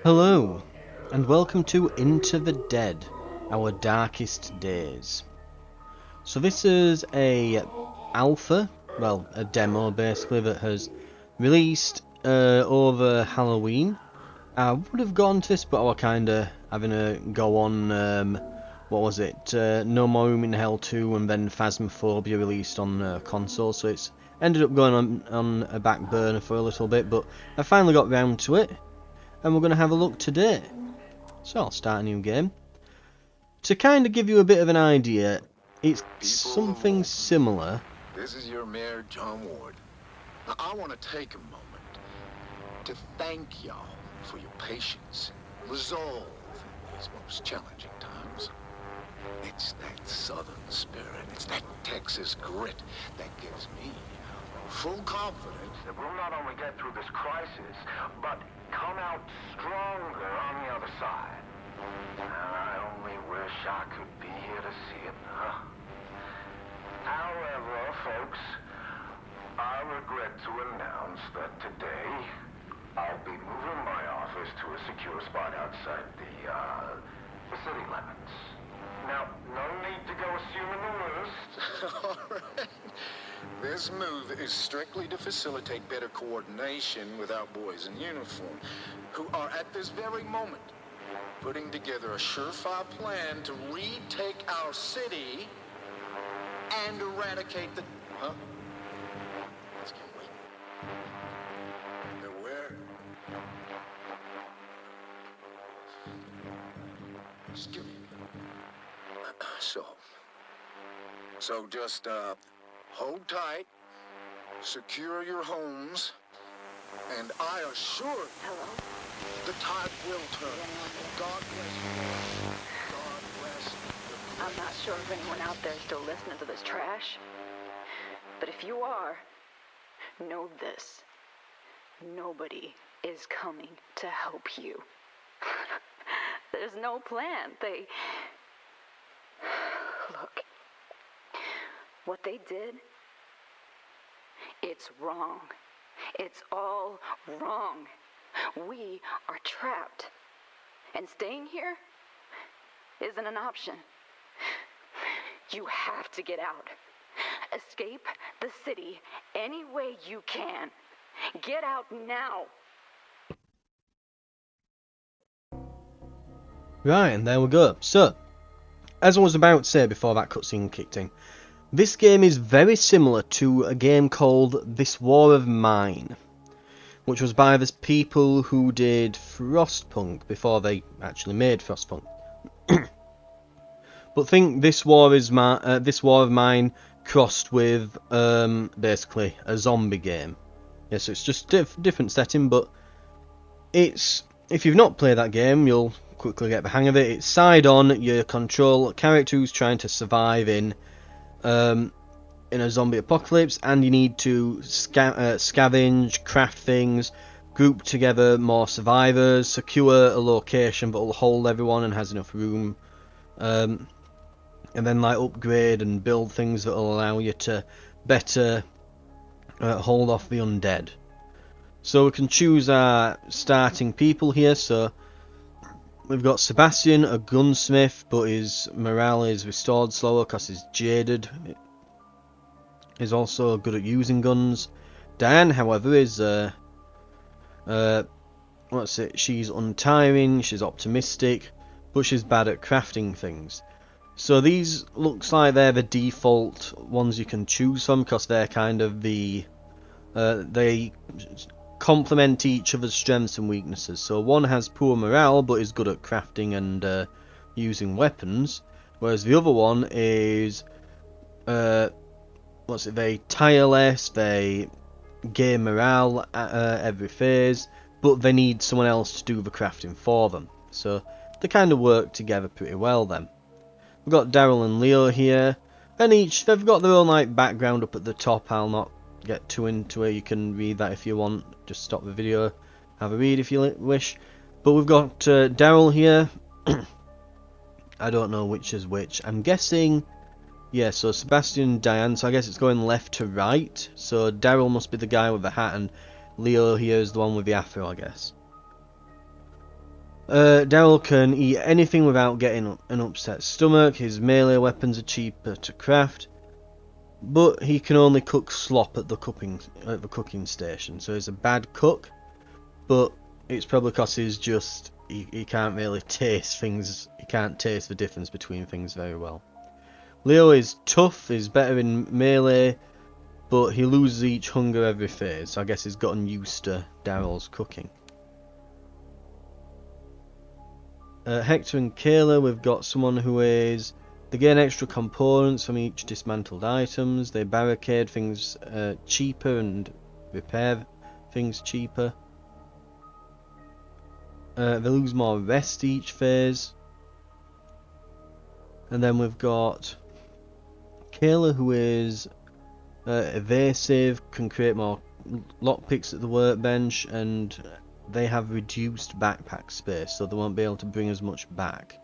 Hello, and welcome to Into the Dead, Our Darkest Days. So this is a alpha, well, a demo basically, that has released over Halloween. I would have gone to this, but I was kind of having a go on, what was it, No More Room in Hell 2, and then Phasmophobia released on console, so it's ended up going on a back burner for a little bit, but I finally got round to it, and we're going to have a look today. So I'll start a new game. To kind of give you a bit of an idea, it's something similar. This is your mayor, John Ward. Now, I want to take a moment to thank y'all for your patience and resolve in these most challenging times. It's that Southern spirit, it's that Texas grit that gives me full confidence that we'll not only get through this crisis, but come out stronger on the other side. And I only wish I could be here to see it, huh? However, folks, I regret to announce that today I'll be moving my office to a secure spot outside the city limits. Now, no need to go assuming the worst. All right. This move is strictly to facilitate better coordination with our boys in uniform, who are at this very moment putting together a surefire plan to retake our city and eradicate the... Huh? Let's get wait. Where? Excuse me. So just, hold tight, secure your homes, and I assure you, Hello? the tide will turn. God bless you. God bless you. I'm not sure if anyone out there is still listening to this trash. But if you are, know this. Nobody is coming to help you. There's no plan. Look. What they did, it's wrong. It's all wrong. We are trapped. And staying here isn't an option. You have to get out. Escape the city any way you can. Get out now. Right, and there we go. So, as I was about to say before that cutscene kicked in, this game is very similar to a game called This War of Mine, which was by the people who did Frostpunk before they actually made Frostpunk. But think This War of Mine crossed with basically a zombie game. Yeah, so it's just different setting, but it's, if you've not played that game, you'll quickly get the hang of it. It's side on. You control a character who's trying to survive in a zombie apocalypse, and you need to scavenge, craft things, group together more survivors, secure a location that will hold everyone and has enough room, and then like upgrade and build things that will allow you to better hold off the undead. So we can choose our starting people here. So we've got Sebastian, a gunsmith, but his morale is restored slower because he's jaded. He's also good at using guns. Diane, however, is she's untiring, she's optimistic, but she's bad at crafting things. So these looks like they're the default ones you can choose from, because they're kind of the they complement each other's strengths and weaknesses. So one has poor morale but is good at crafting and using weapons, whereas the other one is they tireless, they gain morale every phase, but they need someone else to do the crafting for them. So they kind of work together pretty well then. We've got Daryl and Leo here, and they've got their own like background up at the top. I'll not get too into it. You can read that if you want. Just stop the video, have a read if you wish. But we've got Daryl here. I don't know which is which. I'm guessing, yeah, so Sebastian and Diane, so I guess it's going left to right. So Daryl must be the guy with the hat, and Leo here is the one with the afro, I guess. Daryl can eat anything without getting an upset stomach. His melee weapons are cheaper to craft, but he can only cook slop at the cooking station. So he's a bad cook, but it's probably because he can't really taste things. He can't taste the difference between things very well. Leo is tough. He's better in melee, but he loses each hunger every phase. So I guess he's gotten used to Daryl's cooking. Hector and Kayla, we've got someone who is... They gain extra components from each dismantled items. They barricade things cheaper and repair things cheaper. They lose more rest each phase. And then we've got Kayla, who is evasive, can create more lockpicks at the workbench, and they have reduced backpack space, so they won't be able to bring as much back.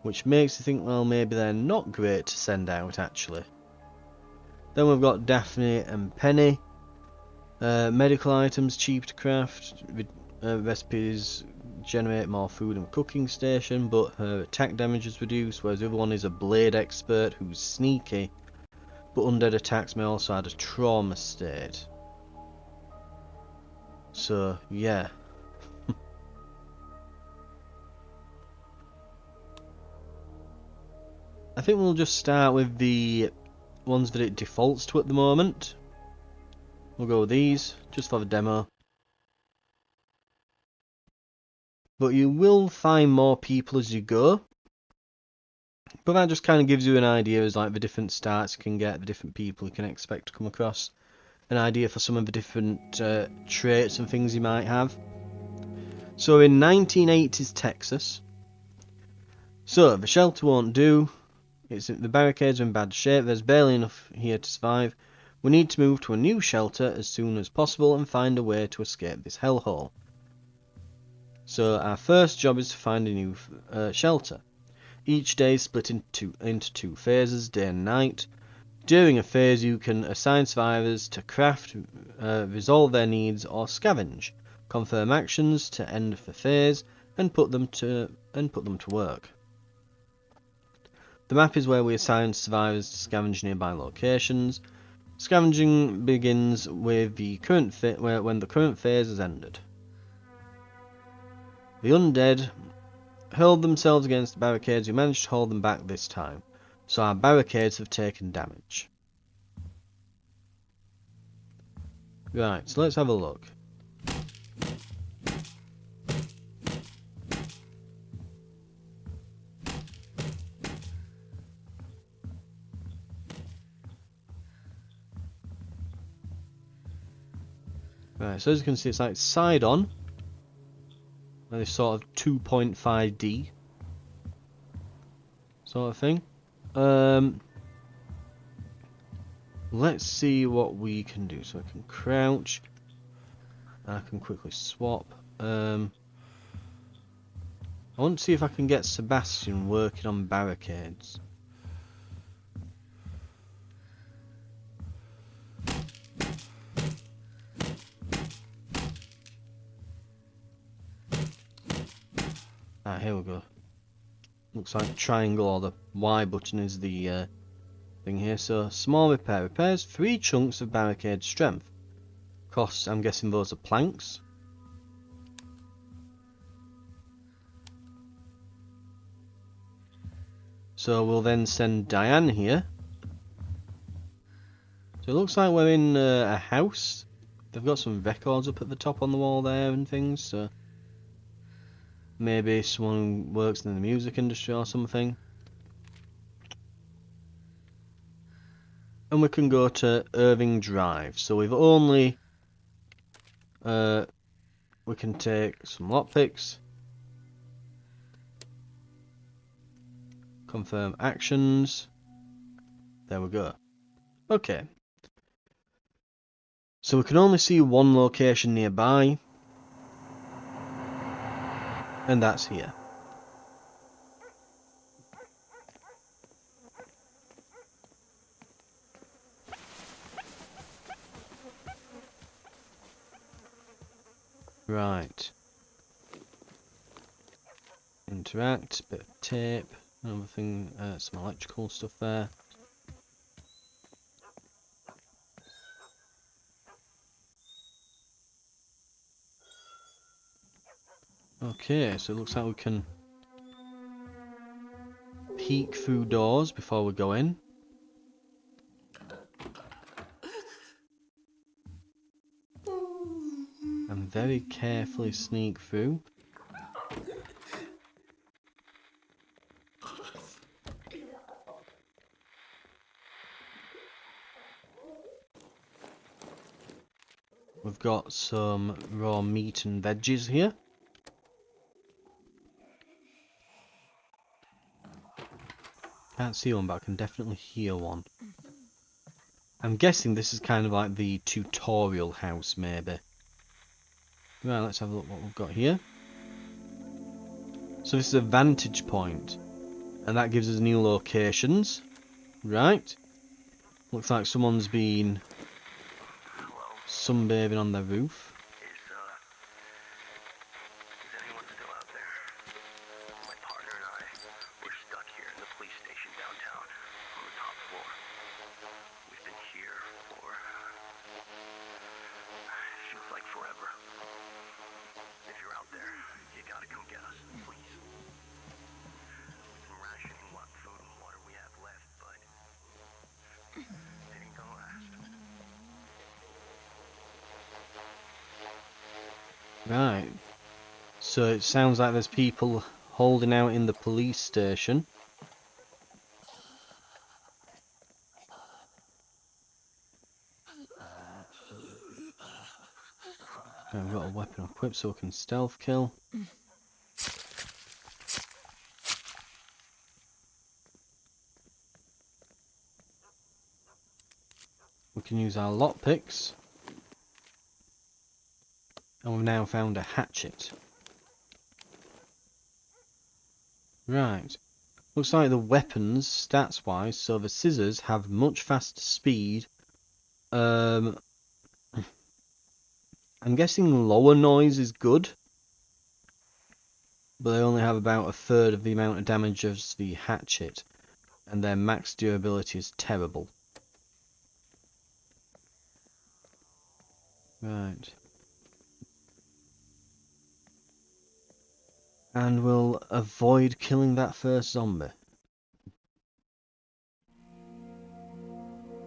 Which makes you think, well, maybe they're not great to send out, actually. Then we've got Daphne and Penny. Medical items, cheap to craft. Recipes generate more food in the cooking station, but her attack damage is reduced, whereas the other one is a blade expert who's sneaky, but undead attacks may also add a trauma state. So, yeah. I think we'll just start with the ones that it defaults to at the moment. We'll go with these, just for the demo. But you will find more people as you go. But that just kind of gives you an idea as like the different starts you can get, the different people you can expect to come across. An idea for some of the different traits and things you might have. So in 1980s Texas. So the shelter won't do. The barricades are in bad shape. There's barely enough here to survive. We need to move to a new shelter as soon as possible and find a way to escape this hellhole. So our first job is to find a new shelter. Each day is split into two phases, day and night. During a phase you can assign survivors to craft, resolve their needs, or scavenge. Confirm actions to end the phase and put them to work. The map is where we assign survivors to scavenge nearby locations. Scavenging begins with the current when the current phase has ended. The undead hurled themselves against the barricades. We managed to hold them back this time, so our barricades have taken damage. Right, so let's have a look. Right, so as you can see, it's like side on, and it's sort of 2.5D sort of thing. Let's see what we can do. So I can crouch. I can quickly swap. I want to see if I can get Sebastian working on barricades. Ah, here we go. Looks like triangle or the Y button is the thing here. So, small repair. Repairs 3 chunks of barricade strength. Costs, I'm guessing those are planks. So we'll then send Diane here. So it looks like we're in a house. They've got some records up at the top on the wall there and things, so maybe someone works in the music industry or something. And we can go to Irving Drive. So we've only... we can take some lockpicks. Confirm actions. There we go. Okay. So we can only see one location nearby. And that's here. Right. Interact, bit of tape, another thing, some electrical stuff there. Okay, so it looks like we can peek through doors before we go in. And very carefully sneak through. We've got some raw meat and veggies here. Can't see one, but I can definitely hear one. I'm guessing this is kind of like the tutorial house, maybe. Right, let's have a look what we've got here. So this is a vantage point, and that gives us new locations. Right. Looks like someone's been sunbathing on their roof. Is anyone still out there? My partner and I, we're stuck here in the police station downtown on the top floor. We've been here for... feels like forever. If you're out there, you gotta come get us, please. We've been rationing what food and water we have left, but it ain't gonna last. Right. So it sounds like there's people holding out in the police station. Right, we've got a weapon equipped so we can stealth kill. We can use our lockpicks. And we've now found a hatchet. Right. Looks like the weapons, stats wise, so the scissors have much faster speed. I'm guessing lower noise is good. But they only have about a third of the amount of damage as the hatchet. And their max durability is terrible. Right. And we'll avoid killing that first zombie.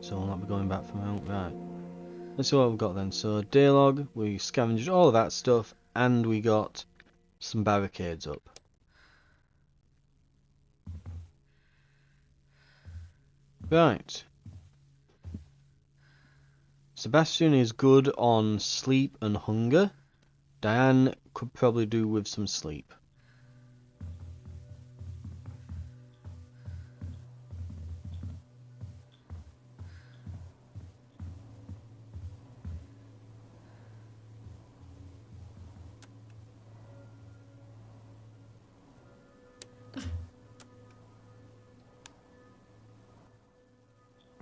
So we'll not be going back from out. Right. Let's see what we've got then. So daylog, we scavenged all of that stuff, and we got some barricades up. Right. Sebastian is good on sleep and hunger. Diane could probably do with some sleep.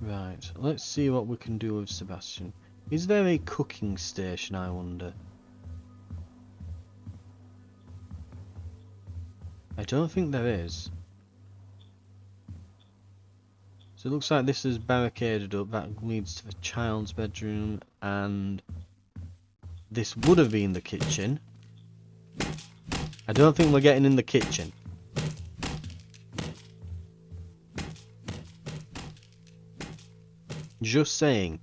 Right, let's see what we can do with Sebastian. Is there a cooking station, I wonder? I don't think there is. So it looks like this is barricaded up. That leads to the child's bedroom, and this would have been the kitchen. I don't think we're getting in the kitchen. Just saying.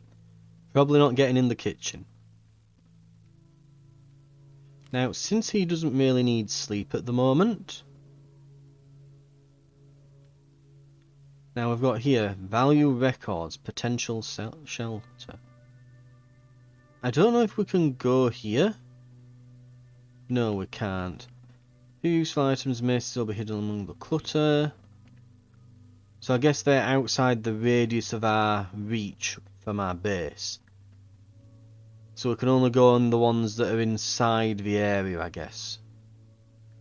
Probably not getting in the kitchen. Now, since he doesn't really need sleep at the moment... Now we've got here, value records, potential shelter. I don't know if we can go here. No, we can't. Few useful items may still be hidden among the clutter. So I guess they're outside the radius of our reach from our base. So we can only go on the ones that are inside the area, I guess.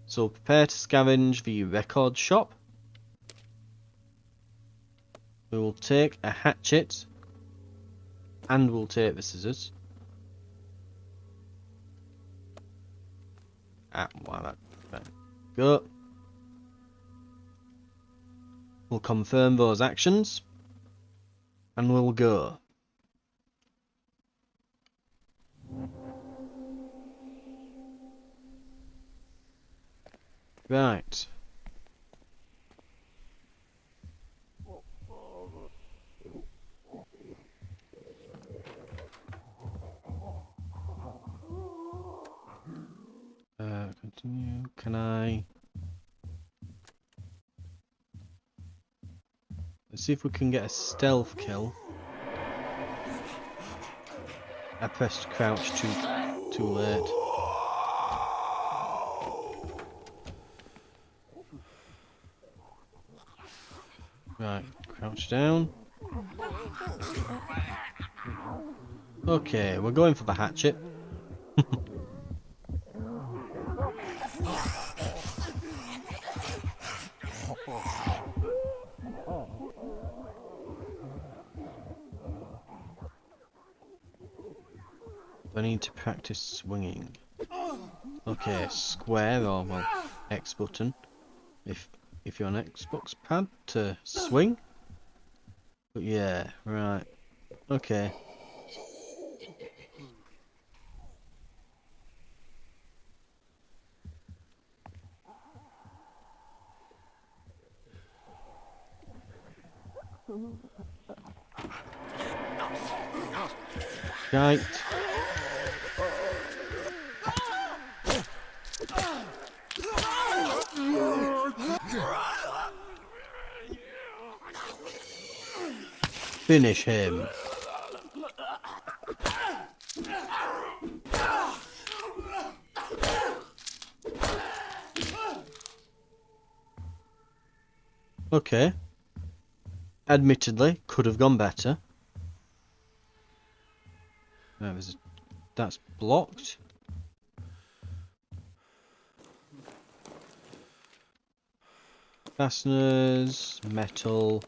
So prepare to scavenge the record shop. We will take a hatchet. And we'll take the scissors. Ah, why that? Right. Go. We'll confirm those actions. And we'll go. Right. Continue. Can I... Let's see if we can get a stealth kill. I pressed crouch too late. Right, crouch down. Okay, we're going for the hatchet. I need to practice swinging. Okay, square or well, X button. If you're on Xbox pad to swing. But yeah, right. Okay. Right. Finish him. Okay. Admittedly, could have gone better. That's blocked. Fasteners, metal.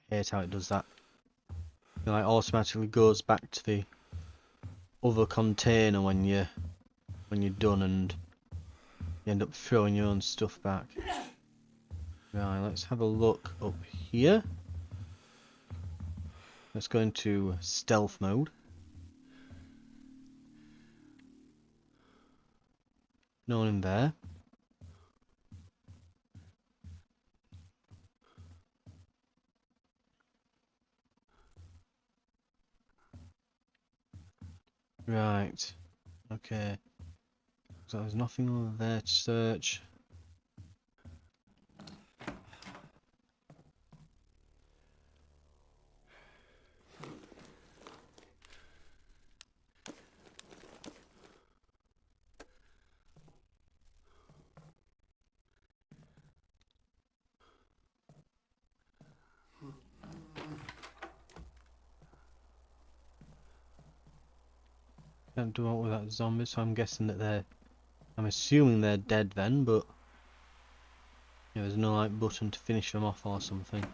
I hate how it does that. It like automatically goes back to the other container when you're done, and you end up throwing your own stuff back. Right, let's have a look up here. Let's go into stealth mode. No one in there. Right. Okay. So there's nothing over there to search. Can't do out with that zombie, so I'm guessing that I'm assuming they're dead then, but yeah, there's no like button to finish them off or something.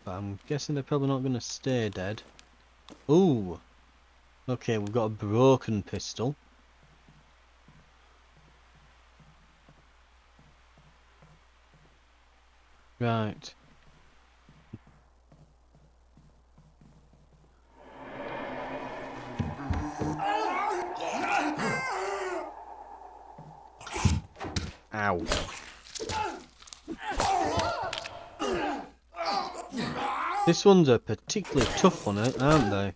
But I'm guessing they're probably not going to stay dead. Ooh! Okay, we've got a broken pistol. Right. Ow. This one's a particularly tough one, aren't they?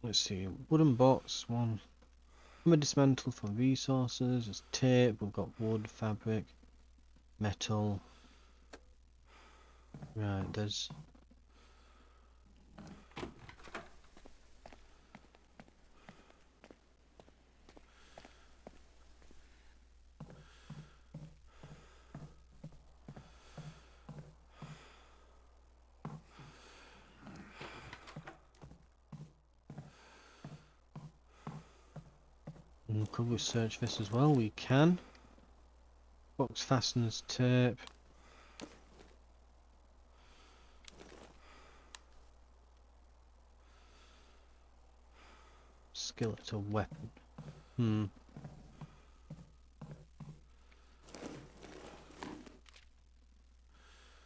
Let's see, wooden box, one. Dismantle for resources, there's tape, we've got wood, fabric, metal. Right, there's... And could we search this as well? We can. Box fasteners tape. Skeletal weapon.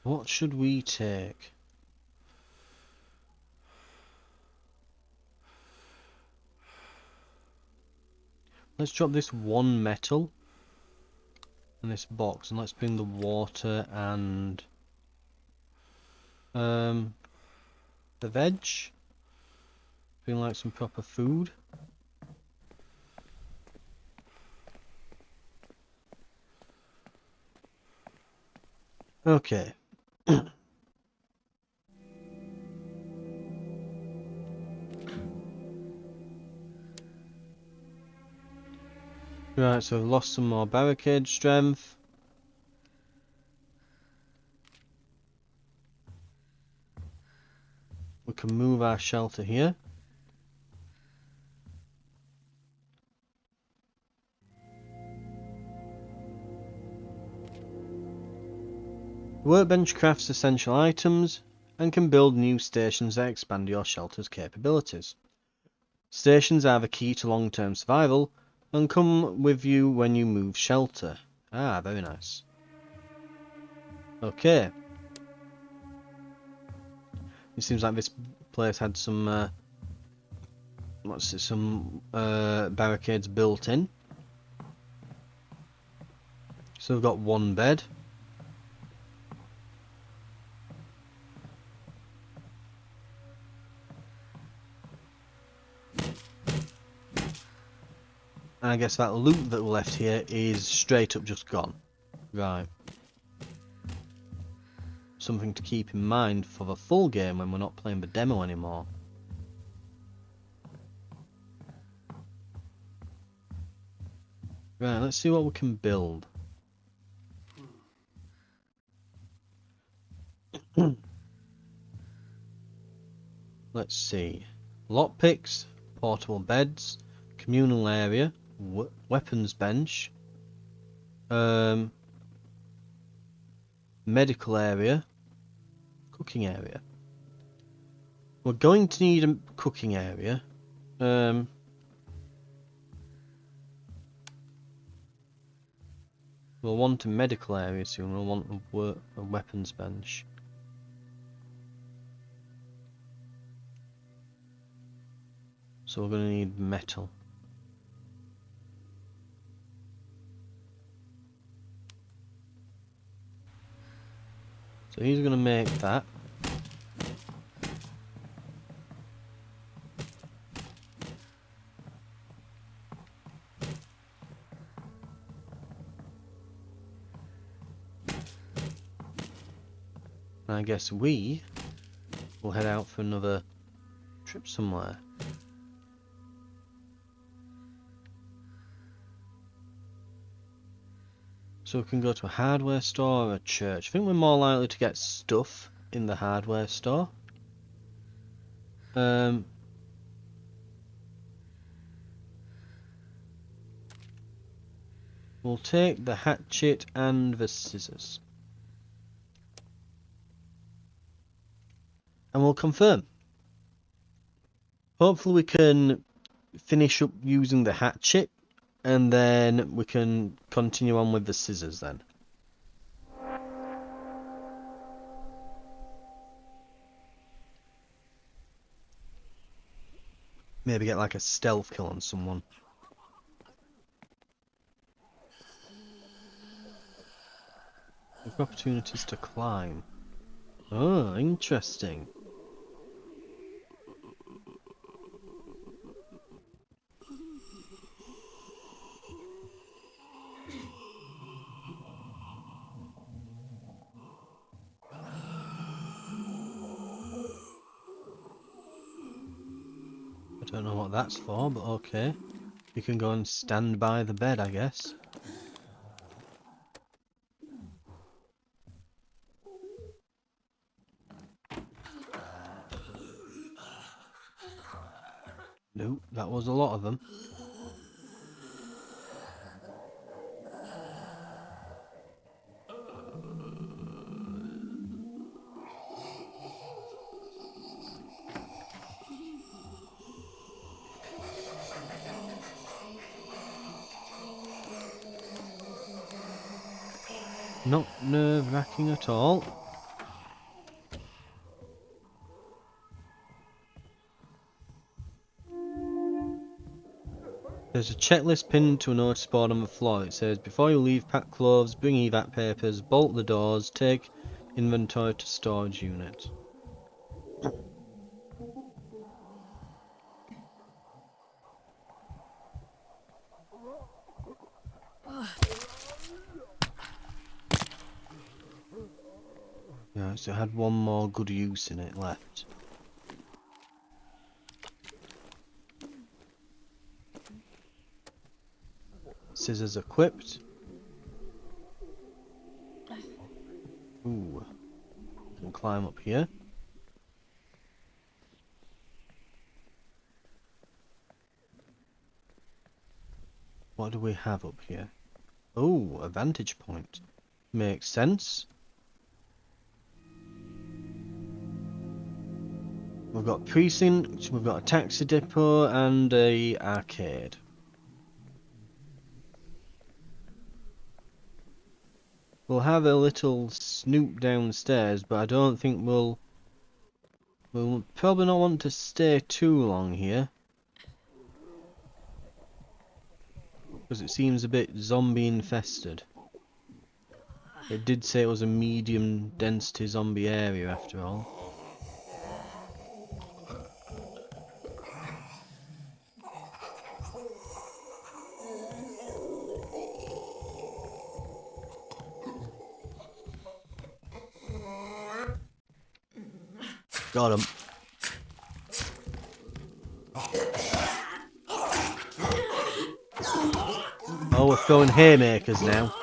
What should we take? Let's drop this one metal in this box, and let's bring the water and the veg. Feeling like some proper food. Okay. Right, so we've lost some more barricade strength. We can move our shelter here. The workbench crafts essential items and can build new stations that expand your shelter's capabilities. Stations are the key to long-term survival and come with you when you move shelter. Ah, very nice. Okay. It seems like this place had some barricades built in. So we've got one bed. And I guess that loot that we left here is straight up just gone. Right. Something to keep in mind for the full game when we're not playing the demo anymore. Right, let's see what we can build. Let's see. Lockpicks, portable beds, communal area, weapons bench, medical area, cooking area. We're going to need a cooking area. We'll want a medical area soon. We'll want a weapons bench. So we're going to need metal. So he's going to make that. And I guess we will head out for another trip somewhere. So we can go to a hardware store or a church. I think we're more likely to get stuff in the hardware store. We'll take the hatchet and the scissors. And we'll confirm. Hopefully we can finish up using the hatchet and then we can continue on with the scissors then. Maybe get like a stealth kill on someone. Look for opportunities to climb. Oh, interesting. I don't know what that's for, but okay. You can go and stand by the bed, I guess. Nope, that was a lot of them. Not nerve-wracking at all. There's a checklist pinned to a notice board on the floor. It says, before you leave, pack clothes, bring evac papers, bolt the doors, take inventory to storage unit. Yeah, so it had one more good use in it left. Scissors equipped. Ooh. Can climb up here. What do we have up here? Oh, a vantage point. Makes sense. We've got precinct, we've got a taxi depot and a arcade. We'll have a little snoop downstairs, but I don't think we'll probably not want to stay too long here. Because it seems a bit zombie infested. It did say it was a medium density zombie area after all. Got him. Oh, we're throwing haymakers now.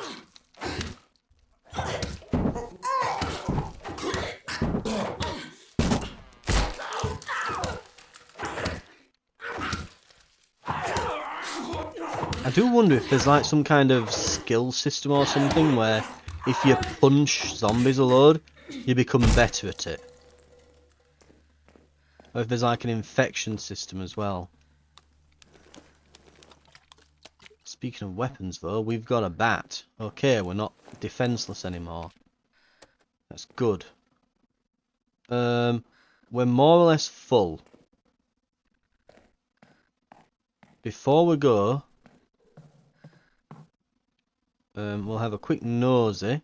I do wonder if there's like some kind of skill system or something where if you punch zombies a load, you become better at it. Or if there's like an infection system as well. Speaking of weapons though, we've got a bat. Okay, we're not defenseless anymore. That's good. We're more or less full. Before we go, we'll have a quick nosy.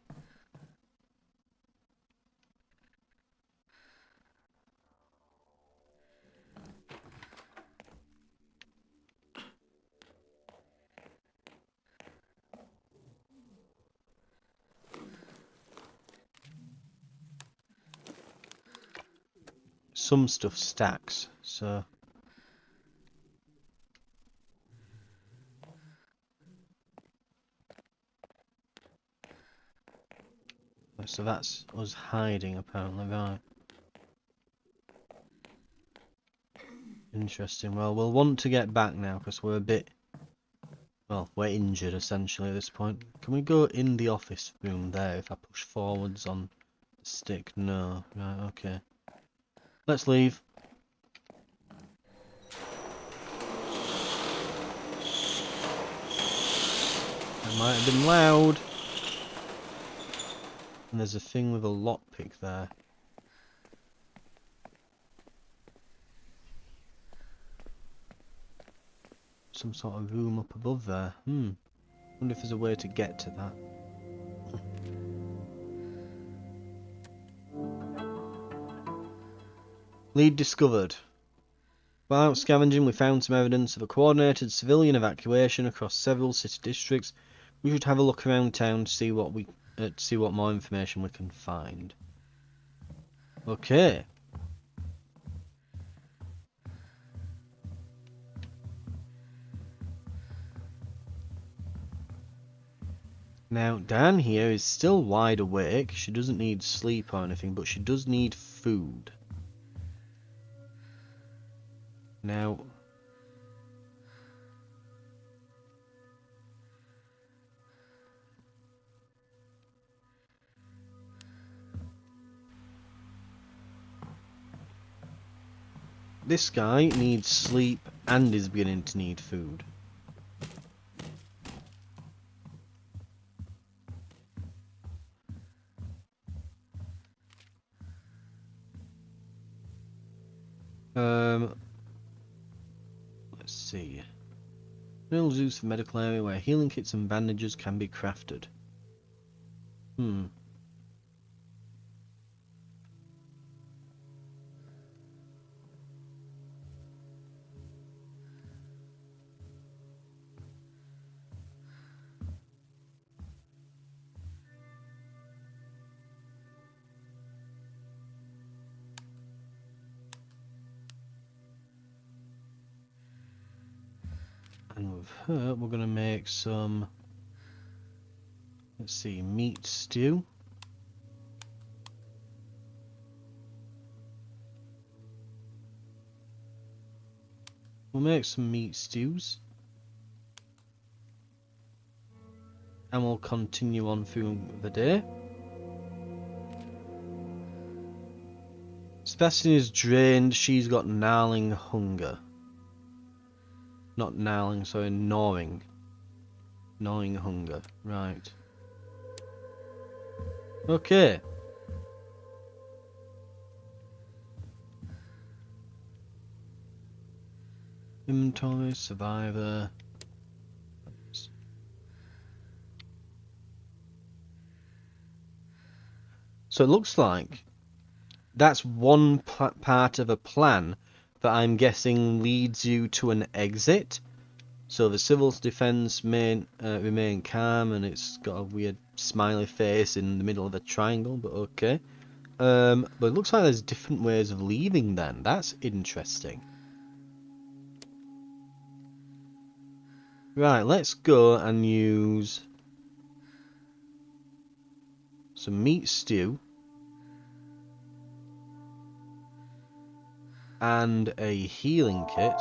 Some stuff stacks, so that's us hiding apparently, right. Interesting. Well, we'll want to get back now because we're a bit, well, we're injured essentially at this point. Can we go in the office room there if I push forwards on the stick? No. Right, okay. Let's leave. That might have been loud. And there's a thing with a lockpick there. Some sort of room up above there. Wonder if there's a way to get to that. Lead discovered. While out scavenging, we found some evidence of a coordinated civilian evacuation across several city districts. We should have a look around town to see what more information we can find. Okay. Now, Dan here is still wide awake. She doesn't need sleep or anything, but she does need food. Now, this guy needs sleep and is beginning to need food. Let's see. Minerals used for medical area where healing kits and bandages can be crafted. Hmm. And with her, we're going to make some, let's see, meat stew. We'll make some meat stews. And we'll continue on through the day. Sebastian is drained, she's got gnarling hunger. Not gnarling, sorry, gnawing. Gnawing hunger, right. Okay. Inventory, survivor. So it looks like that's one part of a plan that I'm guessing leads you to an exit. So the civil defense may remain calm, and it's got a weird smiley face in the middle of a triangle, but okay. But it looks like there's different ways of leaving then. That's interesting. Right, let's go and use some meat stew and a healing kit.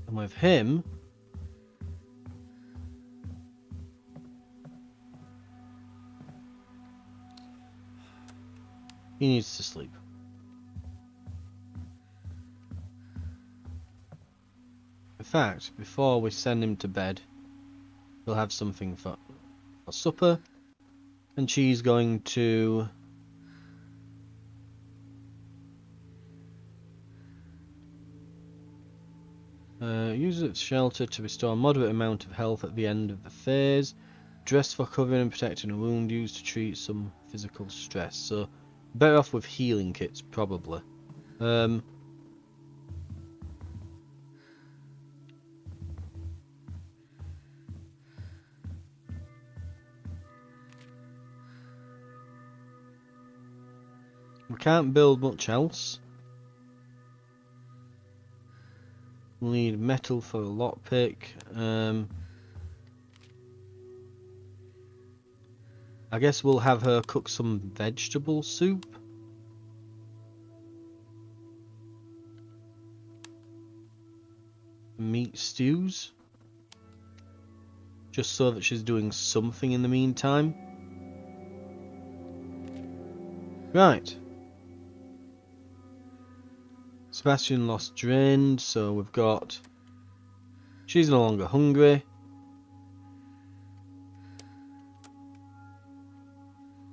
And with him, he needs to sleep. In fact, before we send him to bed, we'll have something for supper, and she's going to use its shelter to restore a moderate amount of health at the end of the phase. Dress for covering and protecting a wound, used to treat some physical stress. So, better off with healing kits, probably. We can't build much else. We'll need metal for a lockpick. I guess we'll have her cook some vegetable soup. Meat stews. Just so that she's doing something in the meantime. Right. Sebastian lost drained, so we've got... She's no longer hungry.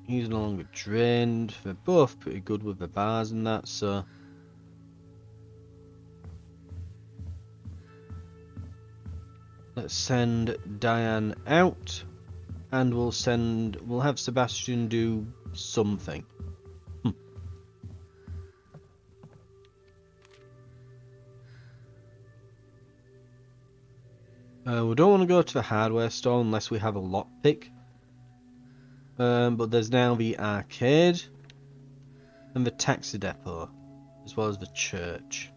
He's no longer drained. They're both pretty good with the bars and that, so... Let's send Diane out. And we'll have Sebastian do something. We don't want to go to the hardware store unless we have a lockpick. But there's now the arcade and the taxi depot, as well as the church.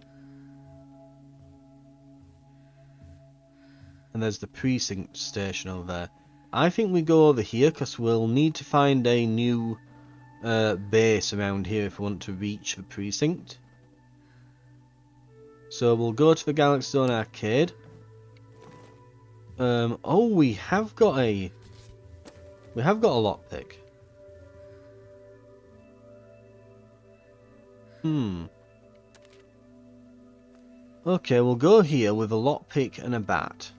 And there's the precinct station over there. I think we go over here because we'll need to find a new base around here if we want to reach the precinct. So we'll go to the Galaxy Zone arcade. Oh, we have got a lockpick. Okay, we'll go here with a lockpick and a bat.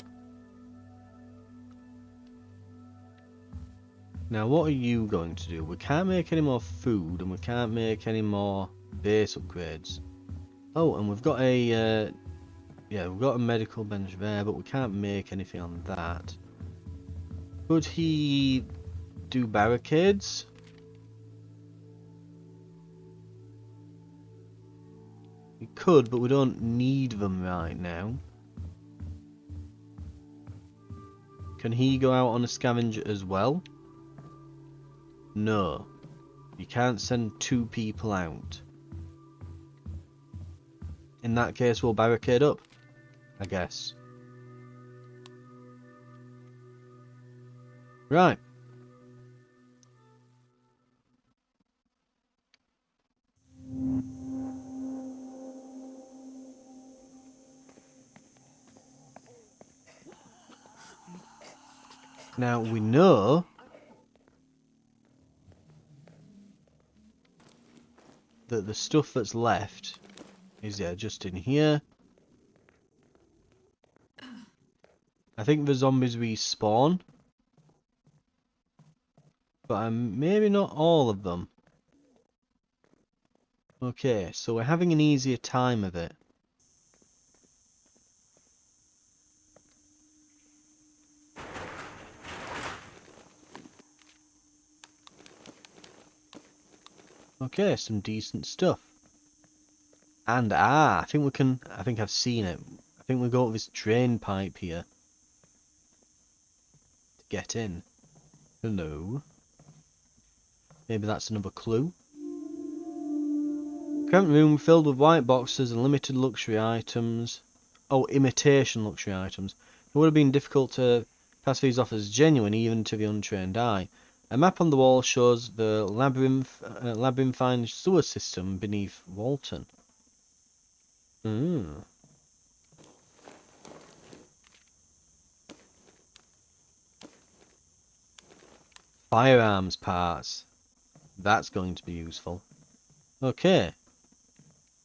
Now, what are you going to do? We can't make any more food, and we can't make any more base upgrades. Oh, and we've got a, yeah, we've got a medical bench there, but we can't make anything on that. Could he do barricades? We could, but we don't need them right now. Can he go out on a scavenger as well? No. You can't send 2 people out. In that case, we'll barricade up, I guess. Right. Now, we know that the stuff that's left is, yeah, just in here. I think the zombies respawn. But maybe not all of them. Okay, so we're having an easier time of it. Okay, some decent stuff. And I think we can, I think I've seen it. I think we got this drain pipe here to get in. Hello. Maybe that's another clue. Cramped room filled with white boxes and limited luxury items. Oh, imitation luxury items. It would have been difficult to pass these off as genuine even to the untrained eye. A map on the wall shows the labyrinthine sewer system beneath Walton. Firearms parts. That's going to be useful. Okay.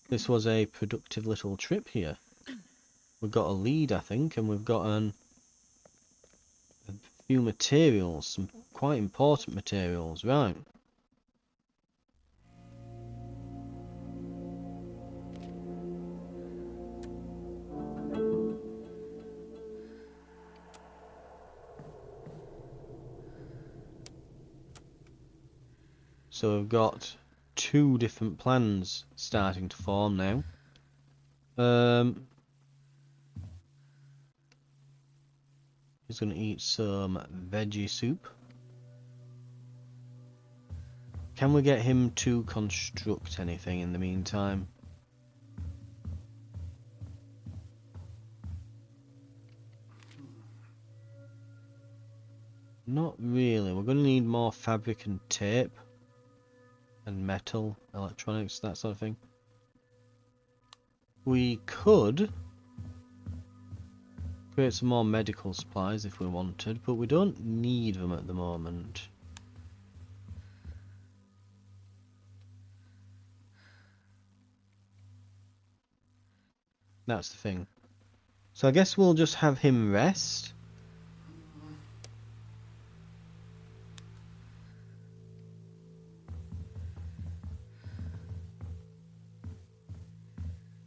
This was a productive little trip here. We've got a lead, I think, and we've got a few materials, some quite important materials, right. So we've got 2 different plans starting to form now. He's going to eat some veggie soup. Can we get him to construct anything in the meantime? Not really. We're going to need more fabric and tape. And metal, electronics, that sort of thing. We could create some more medical supplies if we wanted, but we don't need them at the moment. That's the thing. So I guess we'll just have him rest.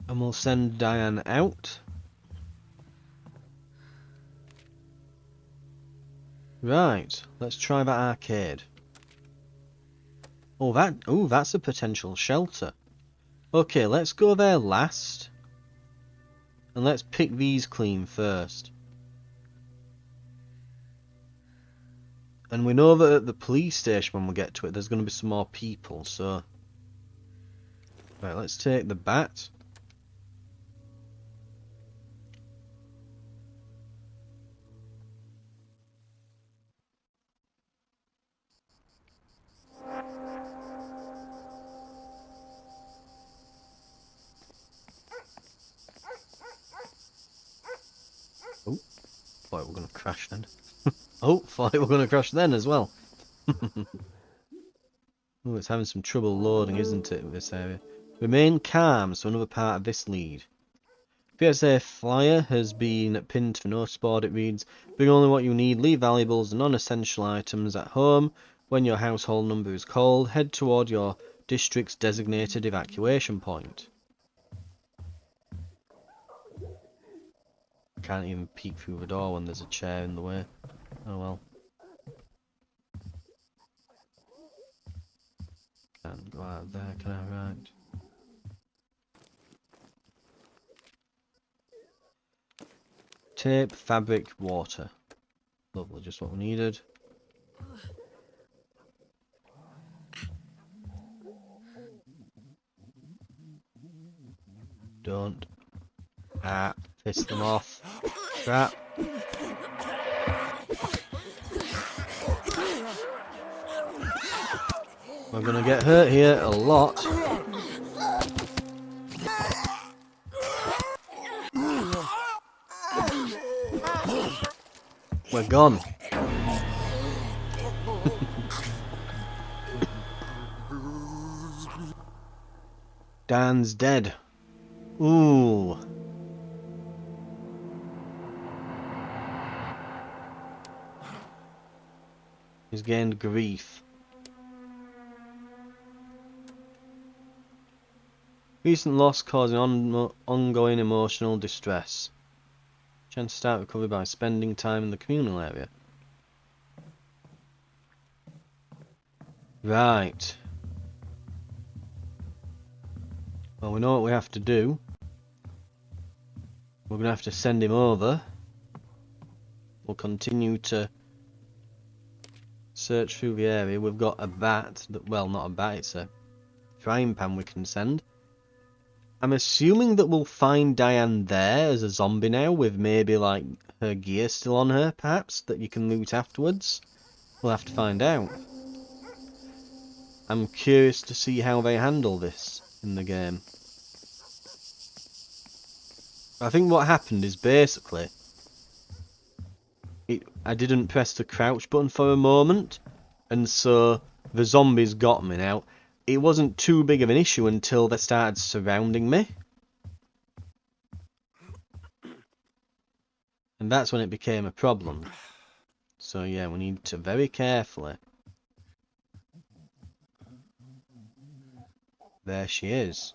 And we'll send Diane out. Right, let's try that arcade. Oh, that's a potential shelter. Okay, let's go there last. And let's pick these clean first. And we know that at the police station when we get to it, there's going to be some more people, so... Right, let's take the bat. Oh, thought we were going to crash then. Oh, thought we were going to crash then as well. Oh, it's having some trouble loading, isn't it, this area? Remain calm, so another part of this lead. PSA flyer has been pinned for notice board. It reads, bring only what you need, leave valuables and non-essential items at home. When your household number is called, head toward your district's designated evacuation point. I can't even peek through the door when there's a chair in the way. Oh well. Can't go out there, can I? Right. Tape, fabric, water. Lovely, just what we needed. Don't. Ah, piss them off. Crap. We're gonna get hurt here a lot. We're gone. Dan's dead. Ooh. He's gained grief. Recent loss causing ongoing emotional distress. Chance to start recovery by spending time in the communal area. Right. Well, we know what we have to do. We're going to have to send him over. We'll continue to search through the area. We've got a bat. Well, not a bat, it's a frying pan we can send. I'm assuming that we'll find Diane there as a zombie now, with maybe like her gear still on her, perhaps, that you can loot afterwards. We'll have to find out. I'm curious to see how they handle this in the game. I think what happened is basically I didn't press the crouch button for a moment, and so the zombies got me. Now, it wasn't too big of an issue until they started surrounding me. And that's when it became a problem. So yeah, we need to very carefully. There she is.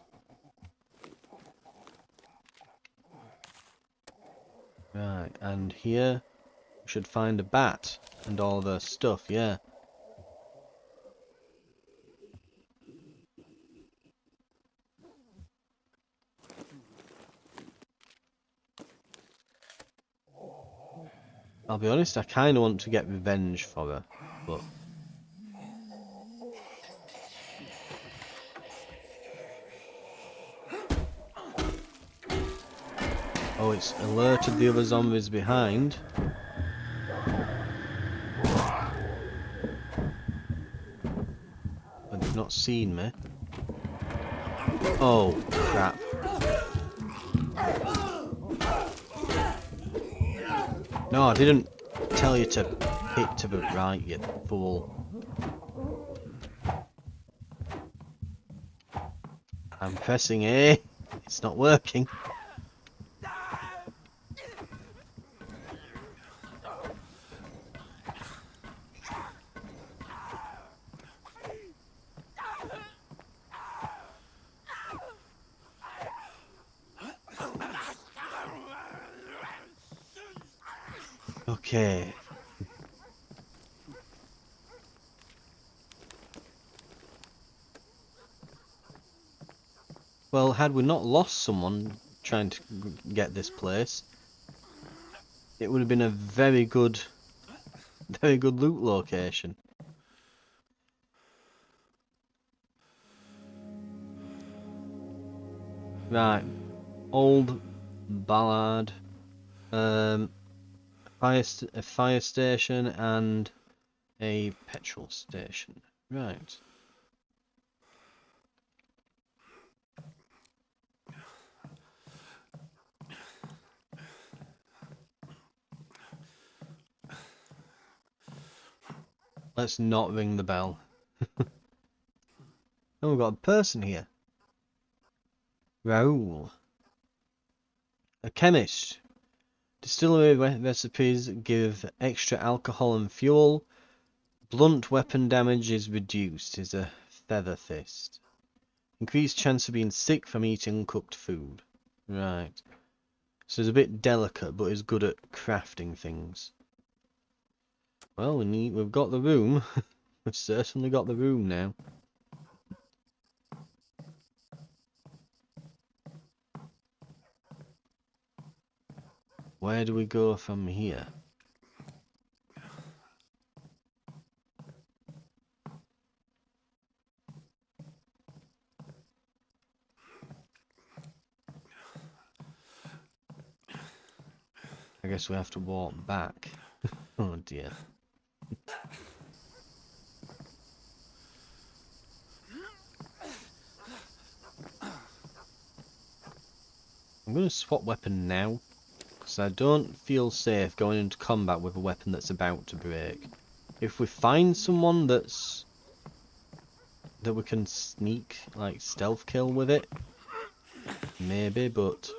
Right, and here we should find a bat and all the stuff, yeah. I'll be honest, I kind of want to get revenge for her, but... Oh, it's alerted the other zombies behind. But they've not seen me. Oh, crap. No, I didn't tell you to hit to the right, you fool. I'm pressing A. It's not working. Okay. Well, had we not lost someone trying to get this place, it would have been a very good loot location. Right, old ballad, a fire station and a petrol station. Right. Let's not ring the bell. Oh, we've got a person here. Raoul. A chemist. Distillery recipes give extra alcohol and fuel. Blunt weapon damage is reduced. Is a feather fist. Increased chance of being sick from eating cooked food. Right. So it's a bit delicate, but is good at crafting things. Well, we've got the room. We've certainly got the room now. Where do we go from here? I guess we have to walk back. Oh dear. I'm going to swap weapon now, because I don't feel safe going into combat with a weapon that's about to break. If we find someone that we can sneak, like stealth kill with it, maybe, but...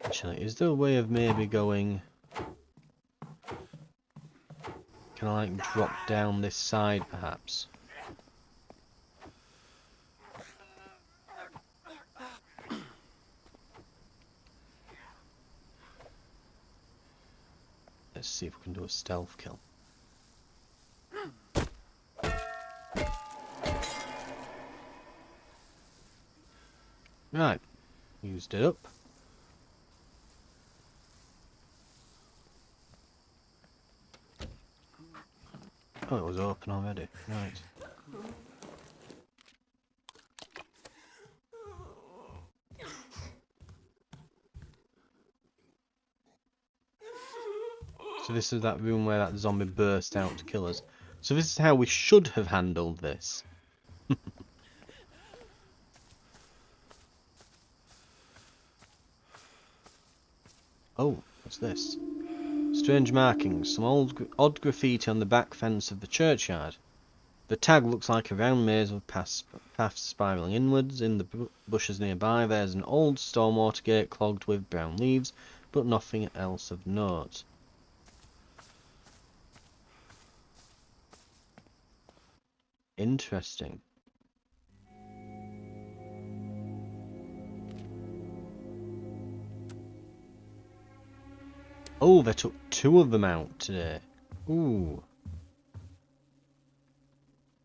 Actually, is there a way of maybe going... Can I like drop down this side perhaps? Let's see if we can do a stealth kill. Right, used it up. Oh, it was open already. Right. So this is that room where that zombie burst out to kill us. So this is how we should have handled this. Oh, what's this? Strange markings. Some odd graffiti on the back fence of the churchyard. The tag looks like a round maze of paths spiralling inwards. In the bushes nearby, there's an old stormwater gate clogged with brown leaves, but nothing else of note. Interesting. Oh, they took 2 of them out today. Ooh.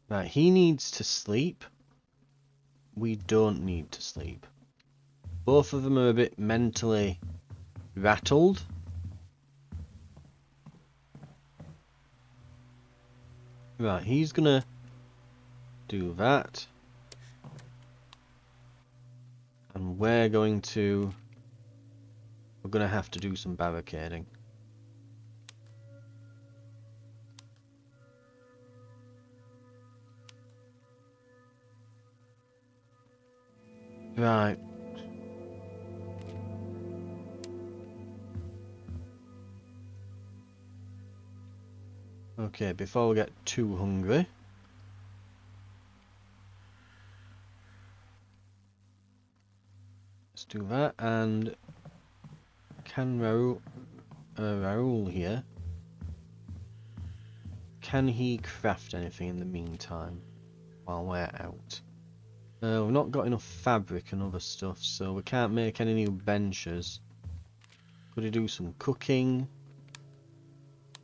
Right, he needs to sleep. We don't need to sleep. Both of them are a bit mentally rattled. Right, he's gonna do that. And we're gonna have to do some barricading. Right. Okay, before we get too hungry. Let's do that, and can Raoul here, can he craft anything in the meantime while we're out? We've not got enough fabric and other stuff, so we can't make any new benches. Could he do some cooking?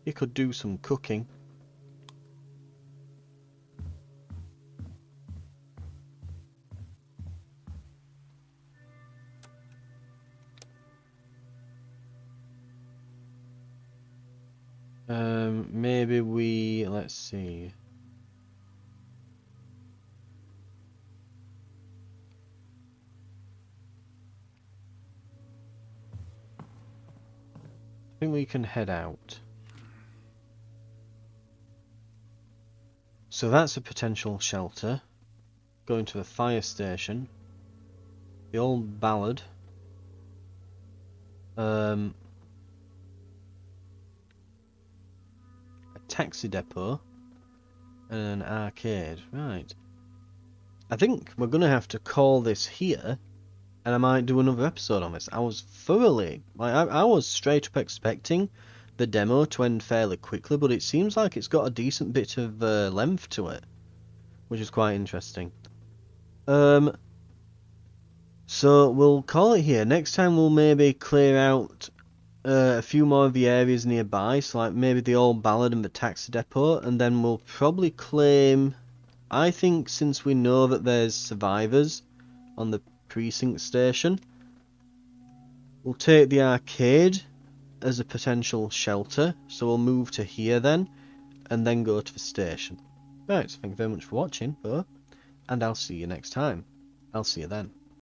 He could do some cooking. Maybe let's see. I think we can head out. So that's a potential shelter. Going to the fire station. The old ballad. A taxi depot. And an arcade. Right. I think we're going to have to call this here. And I might do another episode on this. I was thoroughly... I was straight up expecting the demo to end fairly quickly. But it seems like it's got a decent bit of length to it. Which is quite interesting. So we'll call it here. Next time we'll maybe clear out a few more of the areas nearby, so like maybe the old ballad and the taxi depot, and then we'll probably claim, I think since we know that there's survivors on the precinct station, we'll take the arcade as a potential shelter, so we'll move to here then, and then go to the station. Right, so thank you very much for watching, and I'll see you next time. I'll see you then.